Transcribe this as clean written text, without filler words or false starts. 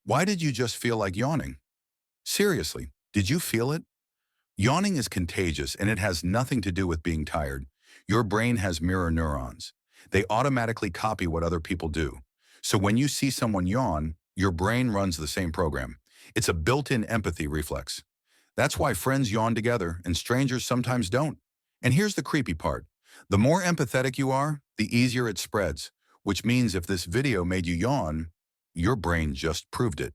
Why did you just feel like yawning? Seriously, did you feel it? Yawning is contagious and it has nothing to do with being tired. Your brain has mirror neurons. They automatically copy what other people do. So when you see someone yawn, your brain runs the same program. It's a built-in empathy reflex. That's why friends yawn together and strangers sometimes don't. And here's the creepy part. The more empathetic you are, the easier it spreads, which means if this video made you yawn, your brain just proved it.